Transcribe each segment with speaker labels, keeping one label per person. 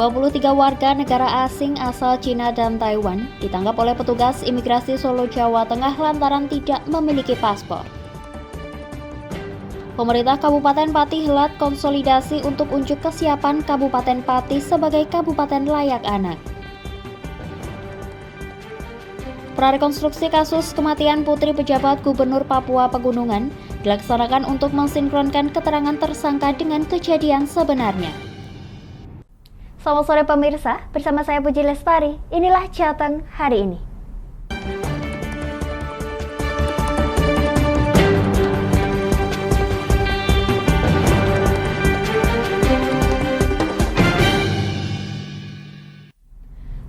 Speaker 1: 23 warga negara asing asal Cina dan Taiwan ditangkap oleh petugas imigrasi Solo, Jawa Tengah lantaran tidak memiliki paspor. Pemerintah Kabupaten Pati helat konsolidasi untuk unjuk kesiapan Kabupaten Pati sebagai kabupaten layak anak. Prarekonstruksi kasus kematian putri pejabat Gubernur Papua Pegunungan dilaksanakan untuk mensinkronkan keterangan tersangka dengan kejadian sebenarnya. Selamat sore pemirsa, bersama saya Puji Lestari, inilah Jateng hari ini.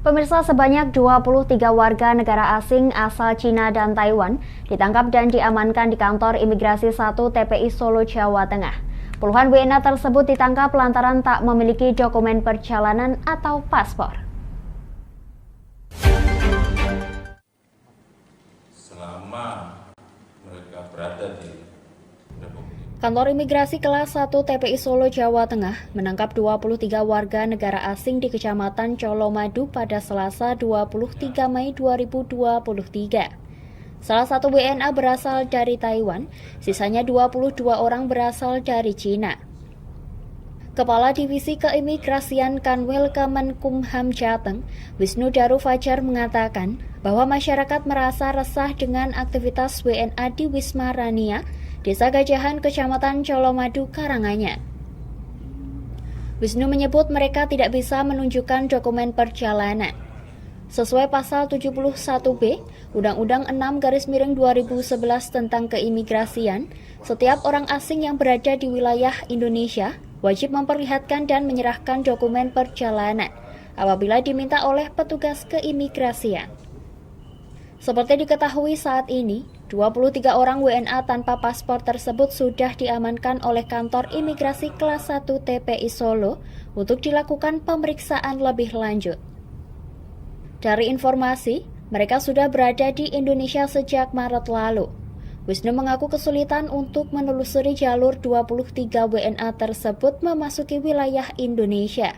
Speaker 1: Pemirsa, sebanyak 23 warga negara asing asal Cina dan Taiwan ditangkap dan diamankan di kantor imigrasi 1 TPI Solo, Jawa Tengah. Puluhan WNA tersebut ditangkap lantaran tak memiliki dokumen perjalanan atau paspor.
Speaker 2: Selama mereka berada di Republik
Speaker 1: Kantor imigrasi kelas 1 TPI Solo, Jawa Tengah menangkap 23 warga negara asing di Kecamatan Colomadu pada Selasa 23 Mei 2023. Salah satu WNA berasal dari Taiwan, sisanya 22 orang berasal dari Cina. Kepala Divisi Keimigrasian Kanwil Kemenkumham Jateng, Wisnu Daru Fajar mengatakan bahwa masyarakat merasa resah dengan aktivitas WNA di Wisma Rania, Desa Gajahan, Kecamatan Colomadu, Karanganyar. Wisnu menyebut mereka tidak bisa menunjukkan dokumen perjalanan. Sesuai pasal 71B Undang-Undang 6/2011 tentang keimigrasian, setiap orang asing yang berada di wilayah Indonesia wajib memperlihatkan dan menyerahkan dokumen perjalanan apabila diminta oleh petugas keimigrasian. Seperti diketahui saat ini, 23 orang WNA tanpa paspor tersebut sudah diamankan oleh kantor imigrasi kelas 1 TPI Solo untuk dilakukan pemeriksaan lebih lanjut. Dari informasi, mereka sudah berada di Indonesia sejak Maret lalu. Wisnu mengaku kesulitan untuk menelusuri jalur 23 WNA tersebut memasuki wilayah Indonesia.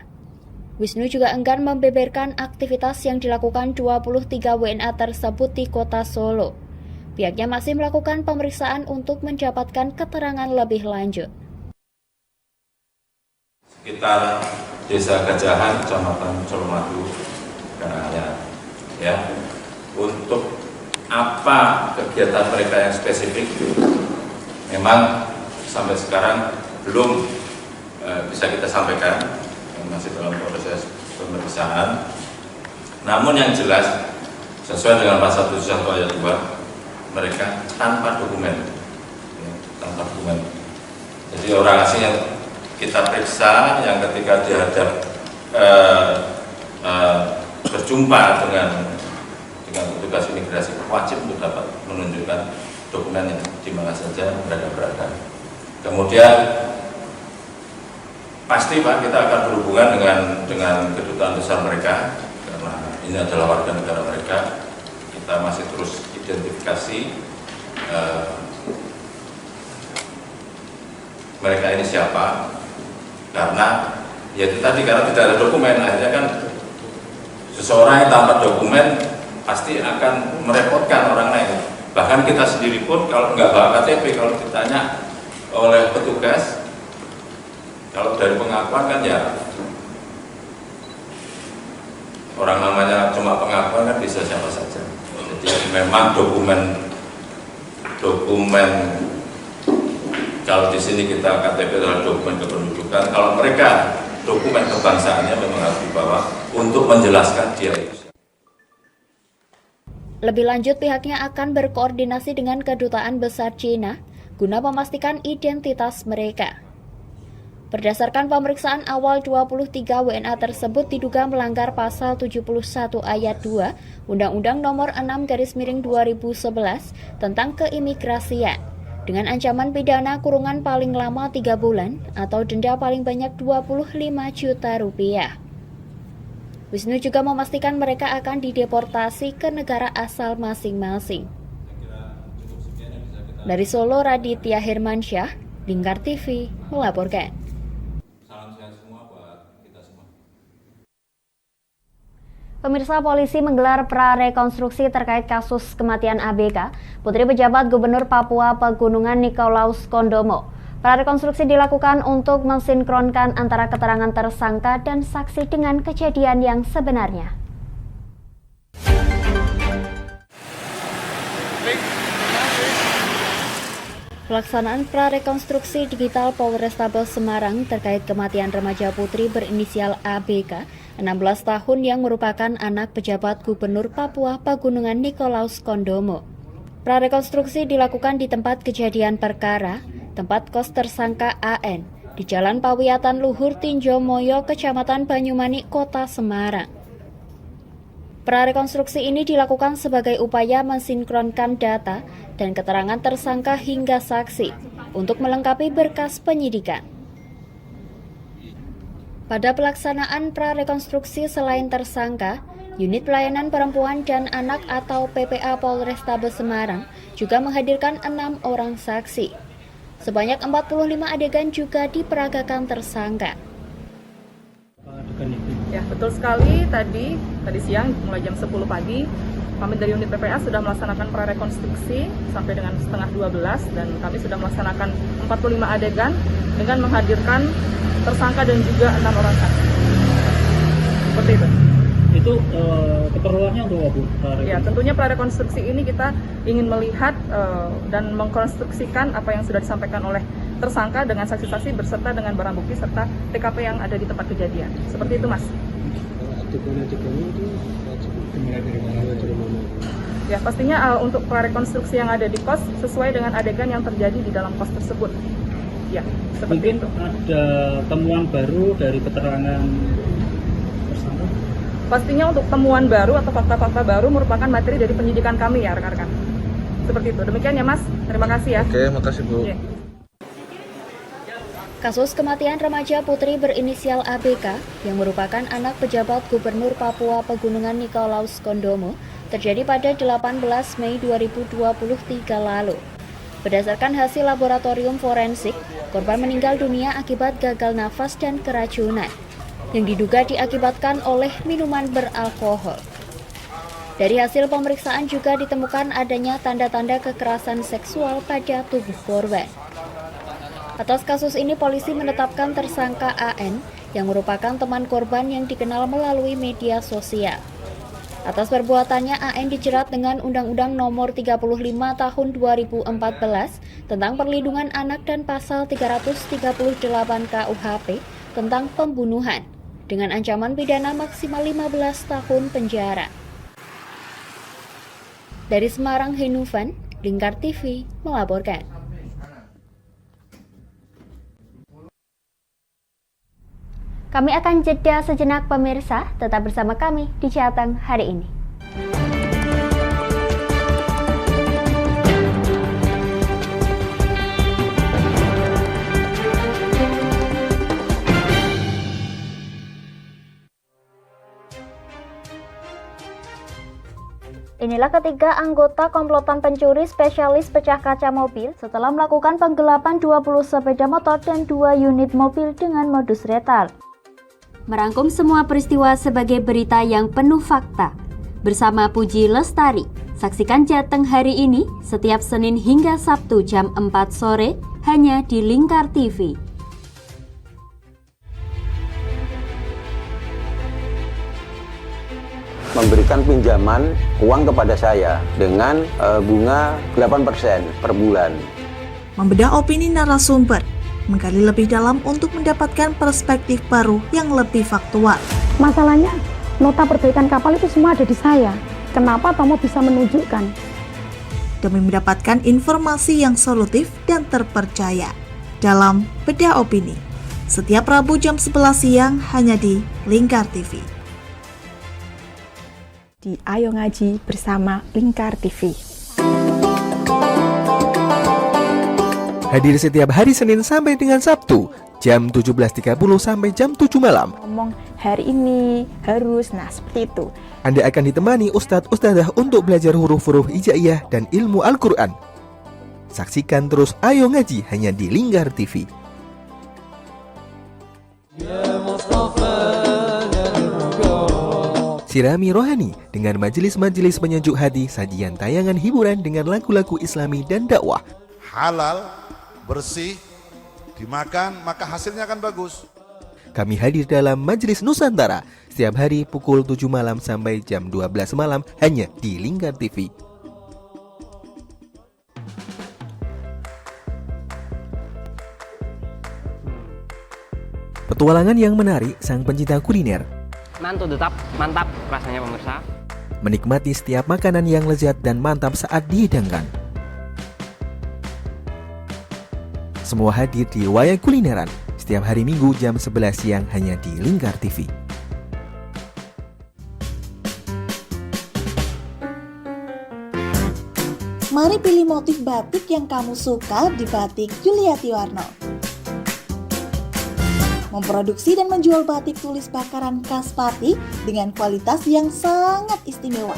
Speaker 1: Wisnu juga enggan membeberkan aktivitas yang dilakukan 23 WNA tersebut di kota Solo. Pihaknya masih melakukan pemeriksaan untuk mendapatkan keterangan lebih lanjut.
Speaker 2: sekitar Desa Gajahan, Kecamatan Colomadu, Karanganyar, ya. Untuk apa kegiatan mereka yang spesifik, memang sampai sekarang belum bisa kita sampaikan, masih dalam proses pemeriksaan. Namun yang jelas, sesuai dengan pasal 71 ayat 2, mereka tanpa dokumen, ya, tanpa dokumen. Jadi orang asing yang kita periksa, yang ketika dihadap berjumpa dengan petugas imigrasi, wajib untuk dapat menunjukkan dokumen yang di mana saja berada. Kemudian pasti Pak, kita akan berhubungan dengan kedutaan besar mereka karena ini adalah warga negara mereka. Kita masih terus identifikasi mereka ini siapa, karena ya itu tadi, karena tidak ada dokumen, akhirnya kan seseorang yang tanpa dokumen pasti akan merepotkan orang lain. Bahkan kita sendiri pun kalau nggak bawa KTP, kalau ditanya oleh petugas, kalau dari pengakuan kan ya orang namanya cuma pengakuan kan bisa siapa saja. Jadi memang dokumen kalau di sini kita KTP adalah dokumen kependudukan. Kalau mereka dokumen kebangsaannya memang harus dibawa untuk menjelaskan dia itu.
Speaker 1: Lebih lanjut, pihaknya akan berkoordinasi dengan Kedutaan Besar Cina guna memastikan identitas mereka. Berdasarkan pemeriksaan awal, 23 WNA tersebut diduga melanggar pasal 71 ayat 2 Undang-Undang Nomor 6/2011 tentang keimigrasian dengan ancaman pidana kurungan paling lama 3 bulan atau denda paling banyak 25 juta rupiah. Wisnu juga memastikan mereka akan dideportasi ke negara asal masing-masing. Dari Solo, Raditya Hermansyah, Lingkar TV melaporkan. Pemirsa, polisi menggelar prarekonstruksi terkait kasus kematian ABK, Putri Pejabat Gubernur Papua Pegunungan Nikolaus Kondomo. Prarekonstruksi dilakukan untuk mensinkronkan antara keterangan tersangka dan saksi dengan kejadian yang sebenarnya. Pelaksanaan prarekonstruksi digital Polrestabes Semarang terkait kematian remaja putri berinisial ABK, 16 tahun yang merupakan anak pejabat Gubernur Papua Pegunungan Nikolaus Kondomo. Prarekonstruksi dilakukan di tempat kejadian perkara, tempat kos tersangka AN, di Jalan Pawiatan Luhur Tinjo Moyo, Kecamatan Banyumanik, Kota Semarang. Prarekonstruksi ini dilakukan sebagai upaya mensinkronkan data dan keterangan tersangka hingga saksi untuk melengkapi berkas penyidikan. Pada pelaksanaan prarekonstruksi selain tersangka, Unit Pelayanan Perempuan dan Anak atau PPA Polrestabes Semarang juga menghadirkan 6 orang saksi. Sebanyak 45 adegan juga diperagakan tersangka.
Speaker 3: Ya, betul sekali. Tadi siang mulai jam 10 pagi kami dari unit PPA sudah melaksanakan prarekonstruksi sampai dengan setengah 12 dan kami sudah melaksanakan 45 adegan dengan menghadirkan tersangka dan juga 6 orang saksi. Seperti itu.
Speaker 4: Itu keperluannya untuk apa, Bu?
Speaker 3: Ya, tentunya prarekonstruksi ini kita ingin melihat dan mengkonstruksikan apa yang sudah disampaikan oleh tersangka dengan saksi-saksi berserta dengan barang bukti serta TKP yang ada di tempat kejadian. Seperti itu, Mas. Ya, pastinya untuk prarekonstruksi yang ada di kos sesuai dengan adegan yang terjadi di dalam kos tersebut. Ya, seperti itu.
Speaker 4: Ada temuan baru dari keterangan tersangka?
Speaker 3: Pastinya untuk temuan baru atau fakta-fakta baru merupakan materi dari penyidikan kami ya, rekan-rekan. Seperti itu. Demikian ya, Mas. Terima kasih ya.
Speaker 5: Oke, makasih, Bu.
Speaker 3: Ya.
Speaker 1: Kasus kematian remaja putri berinisial ABK yang merupakan anak pejabat Gubernur Papua Pegunungan Nikolaus Kondomo terjadi pada 18 Mei 2023 lalu. Berdasarkan hasil laboratorium forensik, korban meninggal dunia akibat gagal nafas dan keracunan yang diduga diakibatkan oleh minuman beralkohol. Dari hasil pemeriksaan juga ditemukan adanya tanda-tanda kekerasan seksual pada tubuh korban. Atas kasus ini, polisi menetapkan tersangka AN yang merupakan teman korban yang dikenal melalui media sosial. Atas perbuatannya, AN dijerat dengan Undang-Undang Nomor 35 Tahun 2014 tentang Perlindungan Anak dan Pasal 338 KUHP tentang pembunuhan dengan ancaman pidana maksimal 15 tahun penjara. Dari Semarang, Henufan, Lingkar TV melaporkan. Kami akan jeda sejenak pemirsa, tetap bersama kami di Jateng hari ini. Inilah ketiga anggota komplotan pencuri spesialis pecah kaca mobil setelah melakukan penggelapan 20 sepeda motor dan 2 unit mobil dengan modus retal. Merangkum semua peristiwa sebagai berita yang penuh fakta. Bersama Puji Lestari, saksikan Jateng hari ini setiap Senin hingga Sabtu jam 4 sore hanya di Lingkar TV.
Speaker 6: Memberikan pinjaman uang kepada saya dengan bunga 8% per bulan.
Speaker 7: Membedah opini narasumber, menggali lebih dalam untuk mendapatkan perspektif baru yang lebih faktual.
Speaker 8: Masalahnya, nota perbaikan kapal itu semua ada di saya. Kenapa Tomo bisa menunjukkan?
Speaker 7: Demi mendapatkan informasi yang solutif dan terpercaya. Dalam Bedah Opini, setiap Rabu jam 11 siang hanya di Lingkar TV.
Speaker 8: Di Ayo Ngaji bersama Lingkar TV.
Speaker 5: Hadir setiap hari Senin sampai dengan Sabtu, jam 17.30 sampai jam 7 malam.
Speaker 8: Ngomong hari ini harus, nah seperti itu.
Speaker 5: Anda akan ditemani Ustadz-Ustadzah untuk belajar huruf-huruf hijaiyah dan ilmu Al-Quran. Saksikan terus Ayo Ngaji hanya di Lingkar TV. Sirami rohani dengan majelis-majelis penyejuk hati, sajian tayangan hiburan dengan lagu-lagu Islami dan dakwah.
Speaker 9: Halal, bersih, dimakan maka hasilnya akan bagus.
Speaker 5: Kami hadir dalam Majelis Nusantara setiap hari pukul 7 malam sampai jam 12 malam hanya di Lingkar TV. Petualangan yang menarik sang pencinta kuliner.
Speaker 10: Mantu tetap mantap rasanya pemirsa.
Speaker 5: Menikmati setiap makanan yang lezat dan mantap saat dihidangkan. Semua hadir di Wayang Kulineran setiap hari Minggu jam 11 siang hanya di Lingkar TV.
Speaker 7: Mari pilih motif batik yang kamu suka di Batik Yuliati Warno. Memproduksi dan menjual batik tulis bakaran khas Pati dengan kualitas yang sangat istimewa.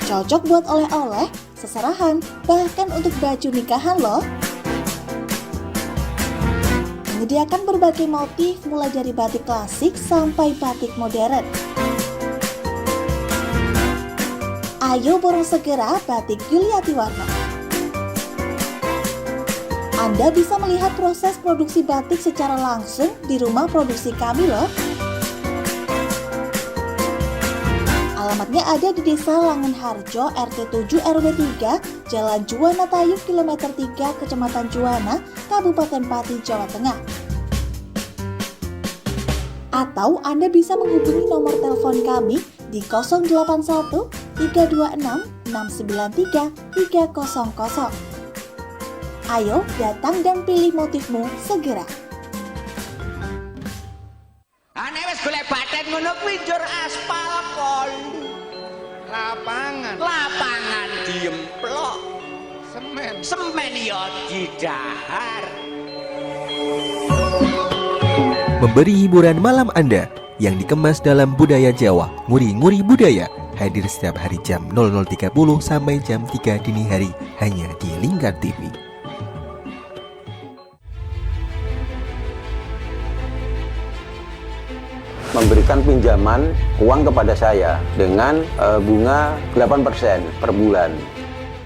Speaker 7: Cocok buat oleh-oleh, seserahan, bahkan untuk baju nikahan loh. Menyediakan berbagai motif mulai dari batik klasik sampai batik modern. Ayo borong segera Batik Yuliati Warno. Anda bisa melihat proses produksi batik secara langsung di rumah produksi kami loh. Alamatnya ada di Desa Langenharjo, RT 7 RW 3, Jalan Juwana Tayub, Kilometer 3, Kecamatan Juwana, Kabupaten Pati, Jawa Tengah. Atau Anda bisa menghubungi nomor telepon kami di 081 326 693 300. Ayo datang dan pilih motifmu segera.
Speaker 10: Ane wis golek batet ngono kuwi njur aspal kon. Lapangan diemplok. Semen ya didahar.
Speaker 5: Memberi hiburan malam Anda yang dikemas dalam budaya Jawa, nguri-nguri budaya, hadir setiap hari jam 00.30 sampai jam 3 dini hari hanya di Lingkar TV.
Speaker 6: Memberikan pinjaman uang kepada saya dengan bunga 8% per bulan.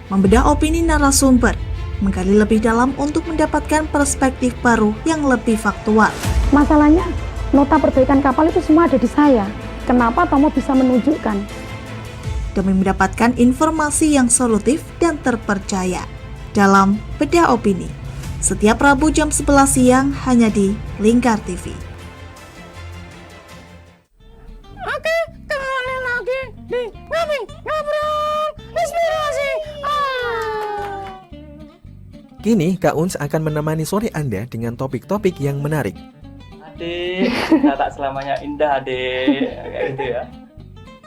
Speaker 7: Membedah opini narasumber, menggali lebih dalam untuk mendapatkan perspektif baru yang lebih faktual.
Speaker 8: Masalahnya, nota perbaikan kapal itu semua ada di saya. Kenapa Tomo bisa menunjukkan?
Speaker 7: Demi mendapatkan informasi yang solutif dan terpercaya dalam Bedah Opini. Setiap Rabu jam 11 siang hanya di Lingkar TV.
Speaker 8: Oke, kembali lagi di Ngobrol Inspirasi.
Speaker 5: Kini Kak Uns akan menemani sore Anda dengan topik-topik yang menarik.
Speaker 11: Adik, kita tak selamanya indah, adik. Kayak gitu ya.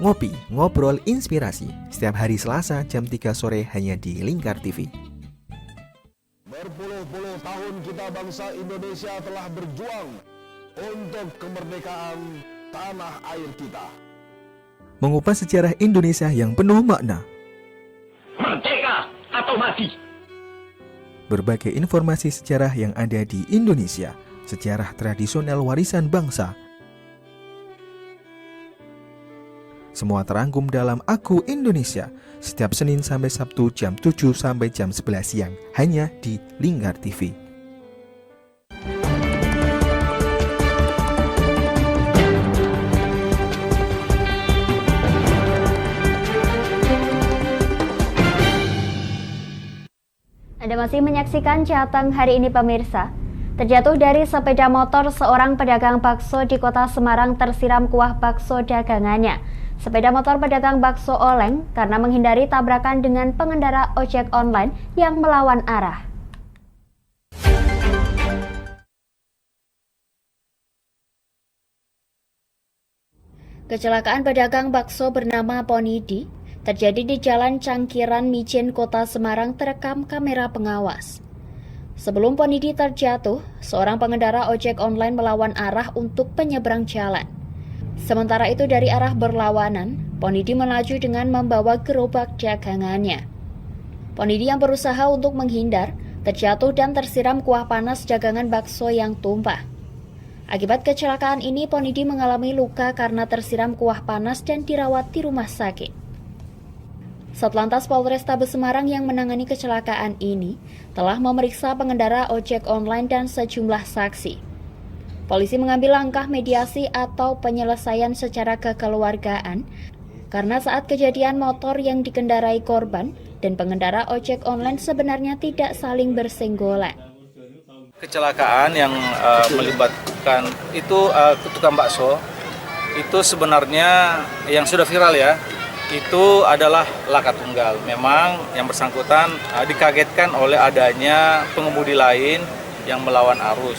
Speaker 5: Ngopi, ngobrol inspirasi setiap hari Selasa jam 3 sore hanya di Lingkar TV.
Speaker 12: Berpuluh-puluh tahun kita bangsa Indonesia telah berjuang untuk kemerdekaan tanah air kita.
Speaker 5: Mengupas sejarah Indonesia yang penuh makna.
Speaker 12: Merdeka atau mati.
Speaker 5: Berbagai informasi sejarah yang ada di Indonesia, sejarah tradisional warisan bangsa. Semua terangkum dalam Aku Indonesia setiap Senin sampai Sabtu jam 7 sampai jam 11 siang hanya di Lingkar TV.
Speaker 1: Anda masih menyaksikan Jateng hari ini pemirsa. Terjatuh dari sepeda motor seorang pedagang bakso di kota Semarang tersiram kuah bakso dagangannya. Sepeda motor pedagang bakso oleng karena menghindari tabrakan dengan pengendara ojek online yang melawan arah. Kecelakaan pedagang bakso bernama Ponidi terjadi di Jalan Cangkiran Mijen, Kota Semarang terekam kamera pengawas. Sebelum Ponidi terjatuh, seorang pengendara ojek online melawan arah untuk penyeberang jalan. Sementara itu dari arah berlawanan, Ponidi melaju dengan membawa gerobak dagangannya. Ponidi yang berusaha untuk menghindar, terjatuh dan tersiram kuah panas dagangan bakso yang tumpah. Akibat kecelakaan ini, Ponidi mengalami luka karena tersiram kuah panas dan dirawat di rumah sakit. Satlantas Polrestabes Semarang yang menangani kecelakaan ini telah memeriksa pengendara ojek online dan sejumlah saksi. Polisi mengambil langkah mediasi atau penyelesaian secara kekeluargaan karena saat kejadian motor yang dikendarai korban dan pengendara ojek online sebenarnya tidak saling bersenggolan.
Speaker 13: Kecelakaan yang melibatkan itu tukang bakso itu sebenarnya yang sudah viral ya, itu adalah laka tunggal. Memang yang bersangkutan dikagetkan oleh adanya pengemudi lain yang melawan arus.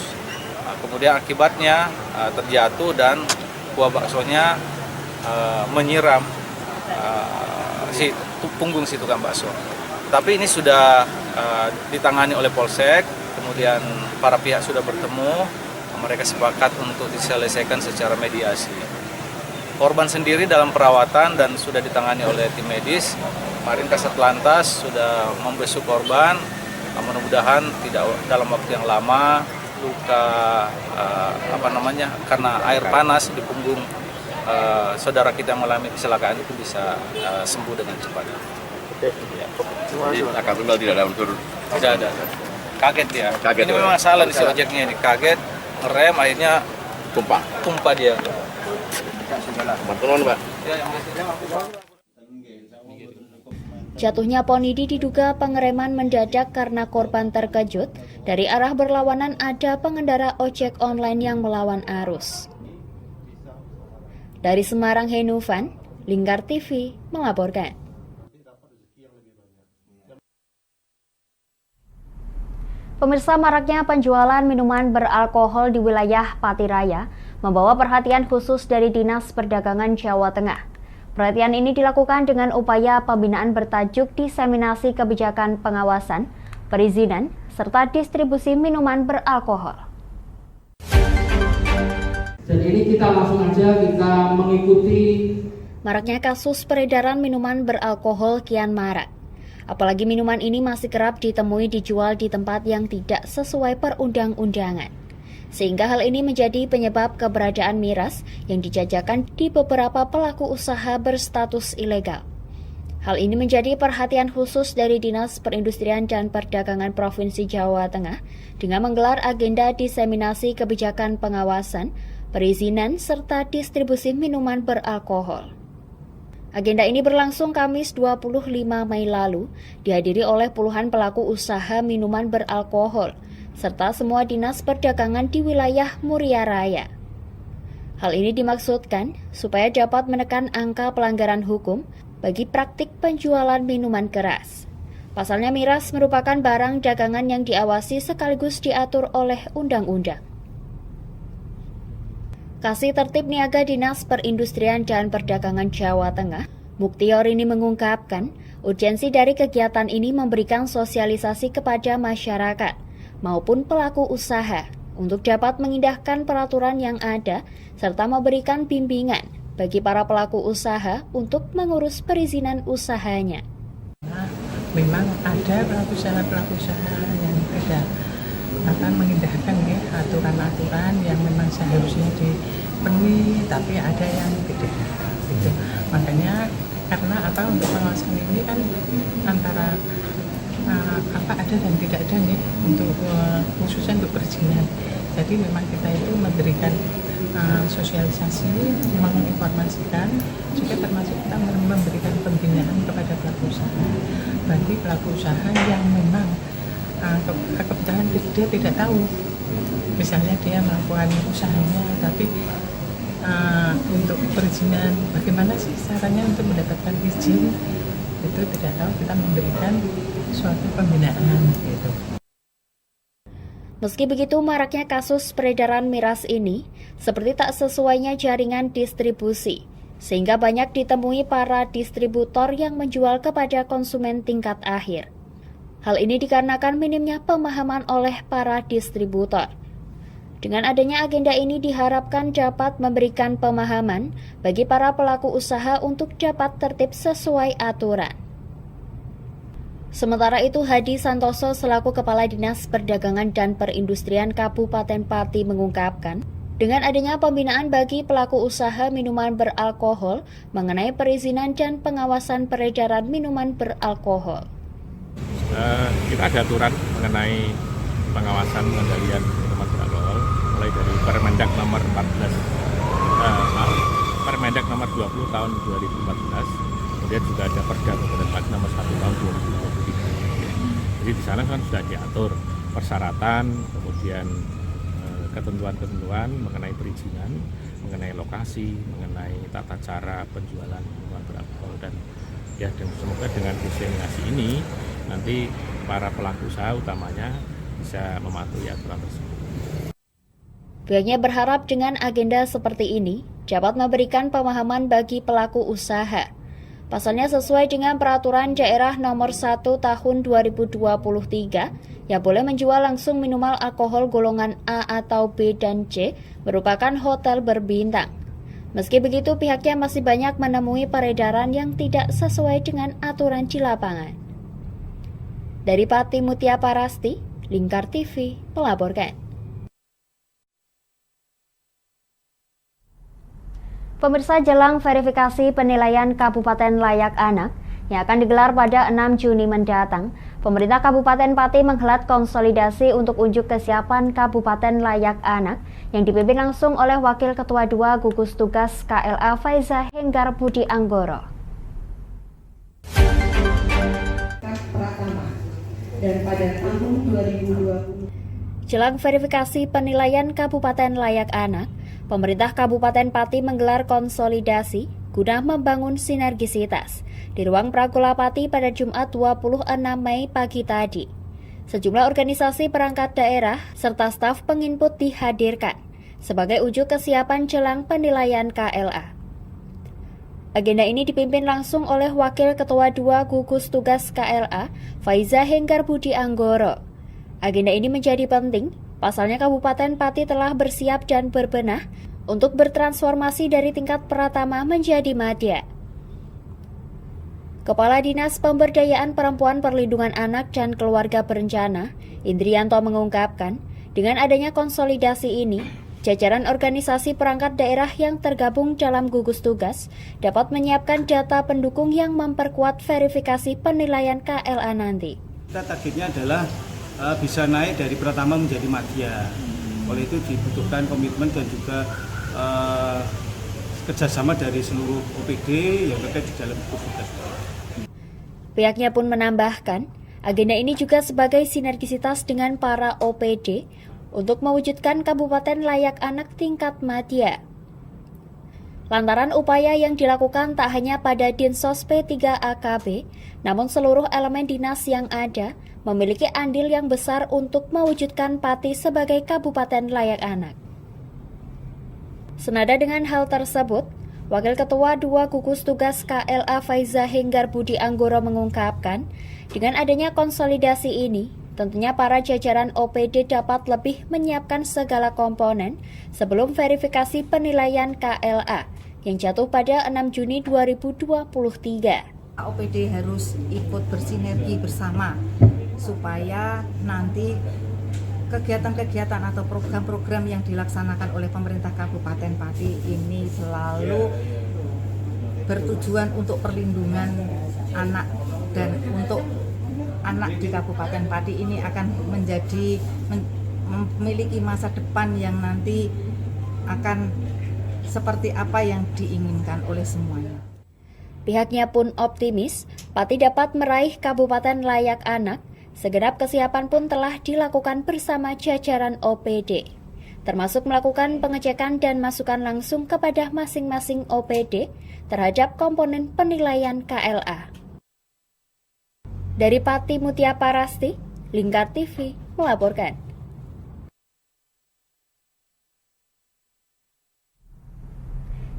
Speaker 13: Kemudian akibatnya terjatuh dan buah baksonya menyiram punggung si tukang bakso. Tapi ini sudah ditangani oleh Polsek. Kemudian para pihak sudah bertemu, mereka sepakat untuk diselesaikan secara mediasi. Korban sendiri dalam perawatan dan sudah ditangani oleh tim medis. Kemarin Kasat Lantas sudah membesuk korban, mudah-mudahan tidak dalam waktu yang lama luka karena air panas di punggung saudara kita yang mengalami kecelakaan itu bisa sembuh dengan cepat.
Speaker 14: Jadi laka tunggal tidak ada unsur?
Speaker 13: Tidak ada. Kaget ya. Kaget, ini memang salah di si ojeknya ini. Kaget, ngerem, akhirnya tumpah dia.
Speaker 14: Teman-teman, Pak.
Speaker 1: Jatuhnya Ponidi diduga pengereman mendadak karena korban terkejut. Dari arah berlawanan ada pengendara ojek online yang melawan arus. Dari Semarang, Henufan, Lingkar TV melaporkan. Pemirsa, maraknya penjualan minuman beralkohol di wilayah Patiraya membawa perhatian khusus dari Dinas Perdagangan Jawa Tengah. Perhatian ini dilakukan dengan upaya pembinaan bertajuk Diseminasi Kebijakan Pengawasan, Perizinan, serta Distribusi Minuman Beralkohol.
Speaker 15: Jadi ini kita langsung aja kita mengikuti.
Speaker 1: Maraknya kasus peredaran minuman beralkohol kian marak. Apalagi minuman ini masih kerap ditemui dijual di tempat yang tidak sesuai perundang-undangan. Sehingga hal ini menjadi penyebab keberadaan miras yang dijajakan di beberapa pelaku usaha berstatus ilegal. Hal ini menjadi perhatian khusus dari Dinas Perindustrian dan Perdagangan Provinsi Jawa Tengah dengan menggelar agenda diseminasi kebijakan pengawasan, perizinan, serta distribusi minuman beralkohol. Agenda ini berlangsung Kamis 25 Mei lalu, dihadiri oleh puluhan pelaku usaha minuman beralkohol, serta semua dinas perdagangan di wilayah Muria Raya. Hal ini dimaksudkan supaya dapat menekan angka pelanggaran hukum bagi praktik penjualan minuman keras. Pasalnya miras merupakan barang dagangan yang diawasi sekaligus diatur oleh undang-undang. Kasih Tertib Niaga Dinas Perindustrian dan Perdagangan Jawa Tengah, Muktior ini mengungkapkan, urgensi dari kegiatan ini memberikan sosialisasi kepada masyarakat maupun pelaku usaha untuk dapat mengindahkan peraturan yang ada serta memberikan bimbingan bagi para pelaku usaha untuk mengurus perizinan usahanya.
Speaker 16: Memang ada pelaku usaha yang tidak akan mengindahkan ya, aturan-aturan yang memang seharusnya dipenuhi, tapi ada yang tidak. Gitu. Makanya karena untuk pengawasan ini kan antara ada dan tidak ada nih untuk khususnya untuk perizinan. Jadi memang kita itu memberikan sosialisasi, menginformasikan, juga termasuk kita memberikan pembinaan kepada pelaku usaha. Bagi pelaku usaha yang memang kebetulan dia tidak tahu, misalnya dia melakukan usahanya tapi untuk perizinan bagaimana sih caranya untuk mendapatkan izin itu tidak tahu, kita memberikan suatu pembinaan gitu.
Speaker 1: Meski begitu, maraknya kasus peredaran miras ini seperti tak sesuainya jaringan distribusi, sehingga banyak ditemui para distributor yang menjual kepada konsumen tingkat akhir. Hal ini dikarenakan minimnya pemahaman oleh para distributor. Dengan adanya agenda ini diharapkan dapat memberikan pemahaman bagi para pelaku usaha untuk dapat tertib sesuai aturan. Sementara itu, Hadi Santoso selaku Kepala Dinas Perdagangan dan Perindustrian Kabupaten Pati mengungkapkan, Dengan adanya pembinaan bagi pelaku usaha minuman beralkohol mengenai perizinan dan pengawasan peredaran minuman beralkohol.
Speaker 17: Kita ada aturan mengenai pengawasan pengendalian minuman beralkohol, mulai dari Permendak nomor 20 tahun 2014, kemudian juga ada Perda Kabupaten nomor 1 tahun 2023. Jadi di sana kan sudah diatur persyaratan, kemudian ketentuan-ketentuan mengenai perizinan, mengenai lokasi, mengenai tata cara penjualan minuman beralkohol, dan semoga dengan diseminasi ini nanti para pelaku usaha utamanya bisa mematuhi aturan tersebut.
Speaker 1: Pihaknya berharap dengan agenda seperti ini dapat memberikan pemahaman bagi pelaku usaha. Pasalnya sesuai dengan Peraturan Daerah Nomor 1 Tahun 2023 yang boleh menjual langsung minuman alkohol golongan A atau B dan C merupakan hotel berbintang. Meski begitu, pihaknya masih banyak menemui peredaran yang tidak sesuai dengan aturan di lapangan. Dari Pati Mutia Parasti, Lingkar TV melaporkan. Pemirsa, jelang verifikasi penilaian Kabupaten Layak Anak yang akan digelar pada 6 Juni mendatang, pemerintah Kabupaten Pati menghelat konsolidasi untuk unjuk kesiapan Kabupaten Layak Anak yang dipimpin langsung oleh Wakil Ketua 2 Gugus Tugas KLA Faiza Henggar Budi Anggoro. Dan pada tahun 2020. Jelang verifikasi penilaian Kabupaten Layak Anak, pemerintah Kabupaten Pati menggelar konsolidasi guna membangun sinergisitas di ruang Pragola Pati pada Jumat 26 Mei pagi tadi. Sejumlah organisasi perangkat daerah serta staf penginput dihadirkan sebagai ujuk kesiapan jelang penilaian KLA. Agenda ini dipimpin langsung oleh Wakil Ketua 2 Gugus Tugas KLA, Faiza Henggar Budi Anggoro. Agenda ini menjadi penting, pasalnya Kabupaten Pati telah bersiap dan berbenah untuk bertransformasi dari tingkat pratama menjadi madya. Kepala Dinas Pemberdayaan Perempuan Perlindungan Anak dan Keluarga Berencana, Indrianto mengungkapkan, dengan adanya konsolidasi ini, jajaran organisasi perangkat daerah yang tergabung dalam gugus tugas dapat menyiapkan data pendukung yang memperkuat verifikasi penilaian KLA nanti.
Speaker 18: Kita targetnya adalah bisa naik dari pratama menjadi madya. Oleh itu dibutuhkan komitmen dan juga kerjasama dari seluruh OPD yang terkait di dalam gugus tugas.
Speaker 1: Pihaknya pun menambahkan, agenda ini juga sebagai sinergisitas dengan para OPD untuk mewujudkan Kabupaten Layak Anak tingkat madya. Lantaran upaya yang dilakukan tak hanya pada Dinsos P3AKB, namun seluruh elemen dinas yang ada memiliki andil yang besar untuk mewujudkan Pati sebagai Kabupaten Layak Anak. Senada dengan hal tersebut, Wakil Ketua 2 Gugus Tugas KLA Faiza Henggar Budi Anggoro mengungkapkan, dengan adanya konsolidasi ini, tentunya para jajaran OPD dapat lebih menyiapkan segala komponen sebelum verifikasi penilaian KLA yang jatuh pada 6 Juni 2023.
Speaker 19: OPD harus ikut bersinergi bersama supaya nanti kegiatan-kegiatan atau program-program yang dilaksanakan oleh pemerintah Kabupaten Pati ini selalu bertujuan untuk perlindungan anak dan untuk anak di Kabupaten Pati ini akan memiliki masa depan yang nanti akan seperti apa yang diinginkan oleh semuanya.
Speaker 1: Pihaknya pun optimis Pati dapat meraih Kabupaten Layak Anak. Segenap kesiapan pun telah dilakukan bersama jajaran OPD, termasuk melakukan pengecekan dan masukan langsung kepada masing-masing OPD terhadap komponen penilaian KLA. Dari Pati Mutia Parasti, Lingkar TV melaporkan.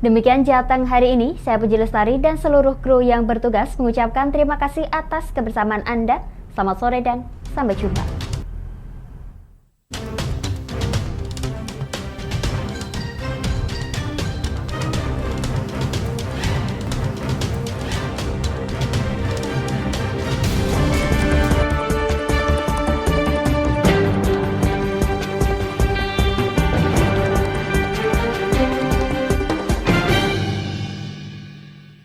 Speaker 1: Demikian Jateng hari ini, saya Puji Lestari dan seluruh kru yang bertugas mengucapkan terima kasih atas kebersamaan Anda. Selamat sore dan sampai jumpa.